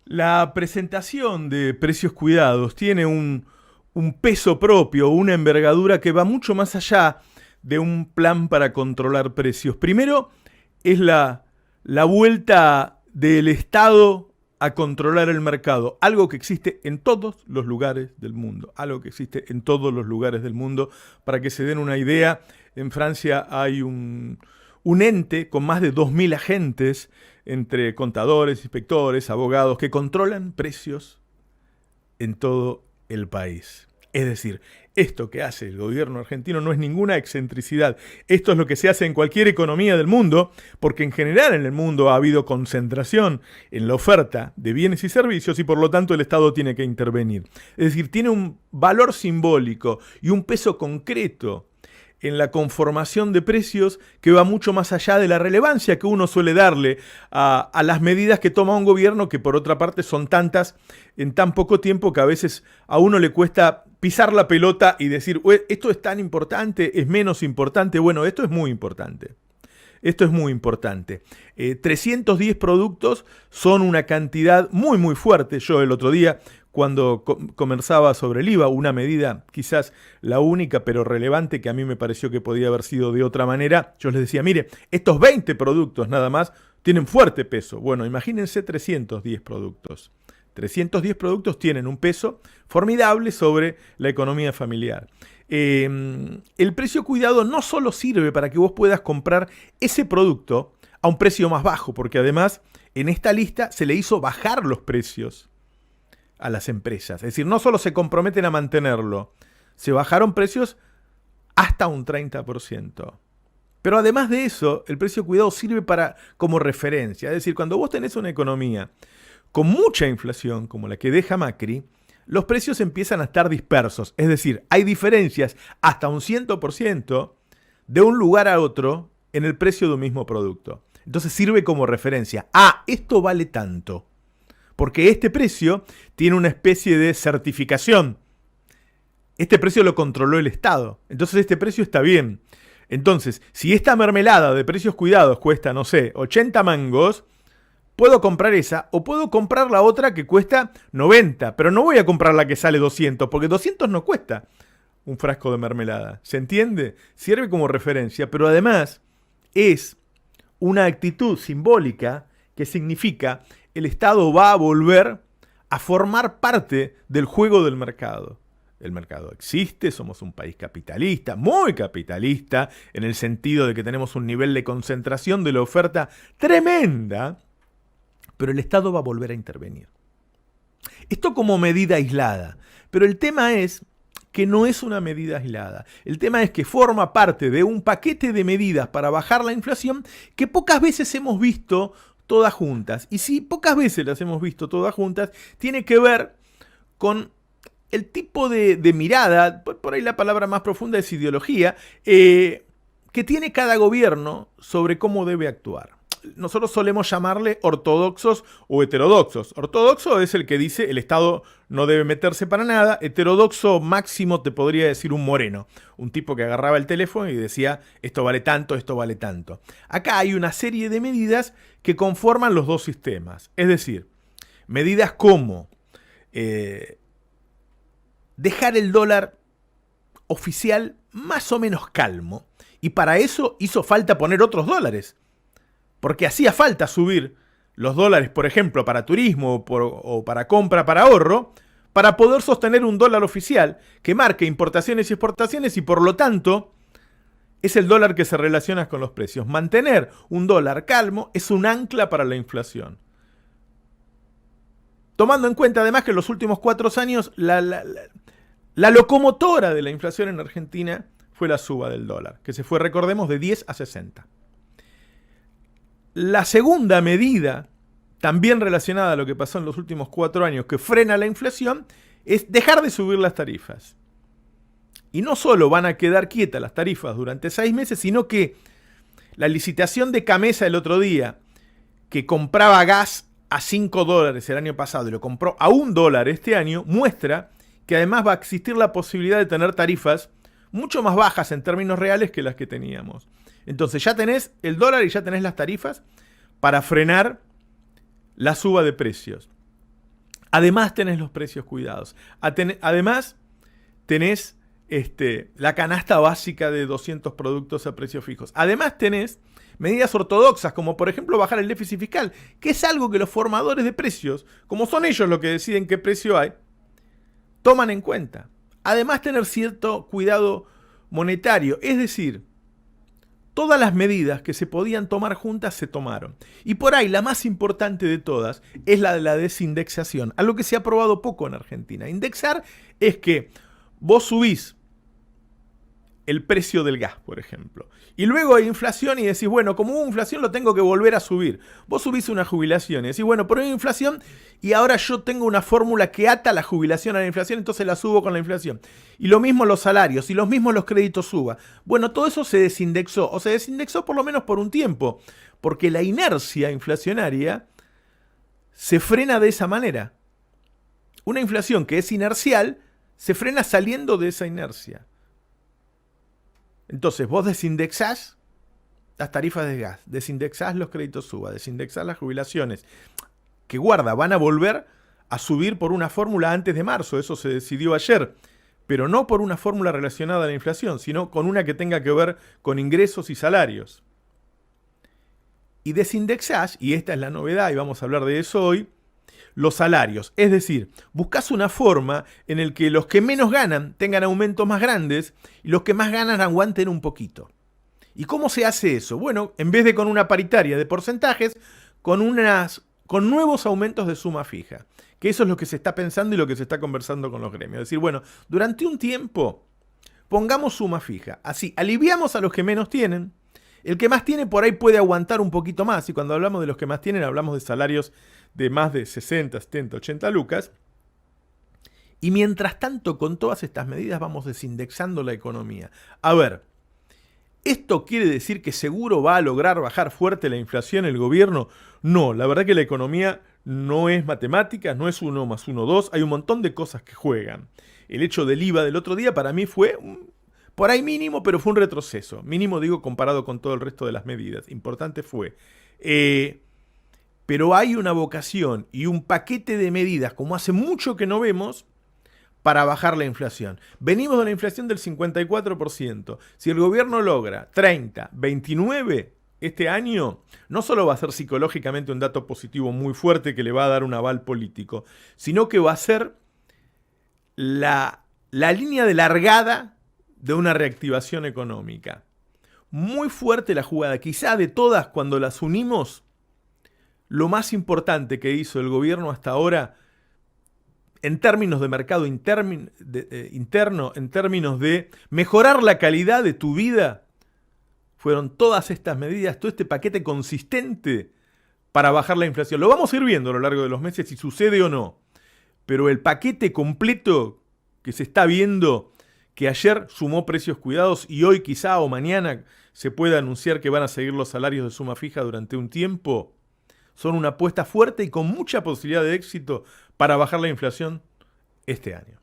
La presentación de precios cuidados tiene un peso propio, una envergadura que va mucho más allá de un plan para controlar precios. Primero, es la vuelta del Estado a controlar el mercado, algo que existe en todos los lugares del mundo, algo que existe en todos los lugares del mundo. Para que se den una idea, en Francia hay un ente con más de 2.000 agentes entre contadores, inspectores, abogados que controlan precios en todo el país. Es decir, esto que hace el gobierno argentino no es ninguna excentricidad. Esto es lo que se hace en cualquier economía del mundo, porque en general en el mundo ha habido concentración en la oferta de bienes y servicios y por lo tanto el Estado tiene que intervenir. Es decir, tiene un valor simbólico y un peso concreto en la conformación de precios que va mucho más allá de la relevancia que uno suele darle a las medidas que toma un gobierno, que por otra parte son tantas en tan poco tiempo que a veces a uno le cuesta pisar la pelota y decir, esto es tan importante, es menos importante. Bueno, esto es muy importante. Esto es muy importante. 310 productos son una cantidad muy, muy fuerte. Yo el otro día, cuando conversaba sobre el IVA, una medida quizás la única pero relevante que a mí me pareció que podía haber sido de otra manera, yo les decía, mire, estos 20 productos nada más tienen fuerte peso. Bueno, imagínense 310 productos. 310 productos tienen un peso formidable sobre la economía familiar. El precio cuidado no solo sirve para que vos puedas comprar ese producto a un precio más bajo, porque además en esta lista se le hizo bajar los precios a las empresas. Es decir, no solo se comprometen a mantenerlo, se bajaron precios hasta un 30%. Pero además de eso, el precio cuidado sirve como referencia. Es decir, cuando vos tenés una economía con mucha inflación, como la que deja Macri, los precios empiezan a estar dispersos. Es decir, hay diferencias hasta un 100% de un lugar a otro en el precio de un mismo producto. Entonces sirve como referencia. Esto vale tanto. Porque este precio tiene una especie de certificación. Este precio lo controló el Estado. Entonces este precio está bien. Entonces, si esta mermelada de precios cuidados cuesta, no sé, 80 mangos, puedo comprar esa o puedo comprar la otra que cuesta 90, pero no voy a comprar la que sale 200, porque 200 no cuesta un frasco de mermelada. ¿Se entiende? Sirve como referencia, pero además es una actitud simbólica que significa el Estado va a volver a formar parte del juego del mercado. El mercado existe, somos un país capitalista, muy capitalista, en el sentido de que tenemos un nivel de concentración de la oferta tremenda, pero el Estado va a volver a intervenir. Esto como medida aislada, pero el tema es que no es una medida aislada. El tema es que forma parte de un paquete de medidas para bajar la inflación que pocas veces hemos visto todas juntas. Y si pocas veces las hemos visto todas juntas, tiene que ver con el tipo de mirada, por ahí la palabra más profunda es ideología, que tiene cada gobierno sobre cómo debe actuar. Nosotros solemos llamarle ortodoxos o heterodoxos. Ortodoxo es el que dice el Estado no debe meterse para nada. Heterodoxo máximo te podría decir un Moreno, un tipo que agarraba el teléfono y decía esto vale tanto, esto vale tanto. Acá hay una serie de medidas que conforman los dos sistemas. Es decir, medidas como dejar el dólar oficial más o menos calmo. Y para eso hizo falta poner otros dólares. Porque hacía falta subir los dólares, por ejemplo, para turismo o para compra, para ahorro, para poder sostener un dólar oficial que marque importaciones y exportaciones y por lo tanto es el dólar que se relaciona con los precios. Mantener un dólar calmo es un ancla para la inflación. Tomando en cuenta además que en los últimos 4 años la locomotora de la inflación en Argentina fue la suba del dólar, que se fue, recordemos, de 10 a 60. La segunda medida, también relacionada a lo que pasó en los últimos 4 años, que frena la inflación, es dejar de subir las tarifas. Y no solo van a quedar quietas las tarifas durante 6 meses, sino que la licitación de Camesa el otro día, que compraba gas a $5 el año pasado y lo compró a $1 este año, muestra que además va a existir la posibilidad de tener tarifas mucho más bajas en términos reales que las que teníamos. Entonces ya tenés el dólar y ya tenés las tarifas para frenar la suba de precios. Además tenés los precios cuidados. Además tenés la canasta básica de 200 productos a precios fijos. Además tenés medidas ortodoxas, como por ejemplo bajar el déficit fiscal, que es algo que los formadores de precios, como son ellos los que deciden qué precio hay, toman en cuenta. Además tener cierto cuidado monetario, es decir, todas las medidas que se podían tomar juntas se tomaron. Y por ahí la más importante de todas es la de la desindexación, algo que se ha aprobado poco en Argentina. Indexar es que vos subís el precio del gas, por ejemplo, y luego hay inflación y decís, bueno, como hubo inflación lo tengo que volver a subir. Vos subís una jubilación y decís, bueno, pero hay inflación y ahora yo tengo una fórmula que ata la jubilación a la inflación, entonces la subo con la inflación. Y lo mismo los salarios, y lo mismo los créditos suba. Bueno, todo eso se desindexó, o se desindexó por lo menos por un tiempo, porque la inercia inflacionaria se frena de esa manera. Una inflación que es inercial se frena saliendo de esa inercia. Entonces vos desindexás las tarifas de gas, desindexás los créditos suba, desindexás las jubilaciones, que guarda, van a volver a subir por una fórmula antes de marzo, eso se decidió ayer, pero no por una fórmula relacionada a la inflación, sino con una que tenga que ver con ingresos y salarios. Y desindexás, y esta es la novedad y vamos a hablar de eso hoy, los salarios. Es decir, buscas una forma en la que los que menos ganan tengan aumentos más grandes y los que más ganan aguanten un poquito. ¿Y cómo se hace eso? Bueno, en vez de con una paritaria de porcentajes, con nuevos aumentos de suma fija. Que eso es lo que se está pensando y lo que se está conversando con los gremios. Es decir, bueno, durante un tiempo pongamos suma fija. Así, aliviamos a los que menos tienen. El que más tiene por ahí puede aguantar un poquito más. Y cuando hablamos de los que más tienen, hablamos de salarios de más de 60, 70, 80 lucas. Y mientras tanto, con todas estas medidas vamos desindexando la economía. A ver, ¿esto quiere decir que seguro va a lograr bajar fuerte la inflación el gobierno? No, la verdad que la economía no es matemática, no es 1 más 1, 2. Hay un montón de cosas que juegan. El hecho del IVA del otro día para mí fue por ahí mínimo, pero fue un retroceso. Mínimo digo comparado con todo el resto de las medidas. Importante fue. Pero hay una vocación y un paquete de medidas, como hace mucho que no vemos, para bajar la inflación. Venimos de la inflación del 54%. Si el gobierno logra 30, 29 este año, no solo va a ser psicológicamente un dato positivo muy fuerte que le va a dar un aval político, sino que va a ser la línea de largada de una reactivación económica. Muy fuerte la jugada, quizá de todas cuando las unimos, lo más importante que hizo el gobierno hasta ahora en términos de mercado interno, en términos de mejorar la calidad de tu vida, fueron todas estas medidas, todo este paquete consistente para bajar la inflación. Lo vamos a ir viendo a lo largo de los meses si sucede o no, pero el paquete completo que se está viendo, que ayer sumó precios cuidados y hoy quizá o mañana se pueda anunciar que van a seguir los salarios de suma fija durante un tiempo, son una apuesta fuerte y con mucha posibilidad de éxito para bajar la inflación este año.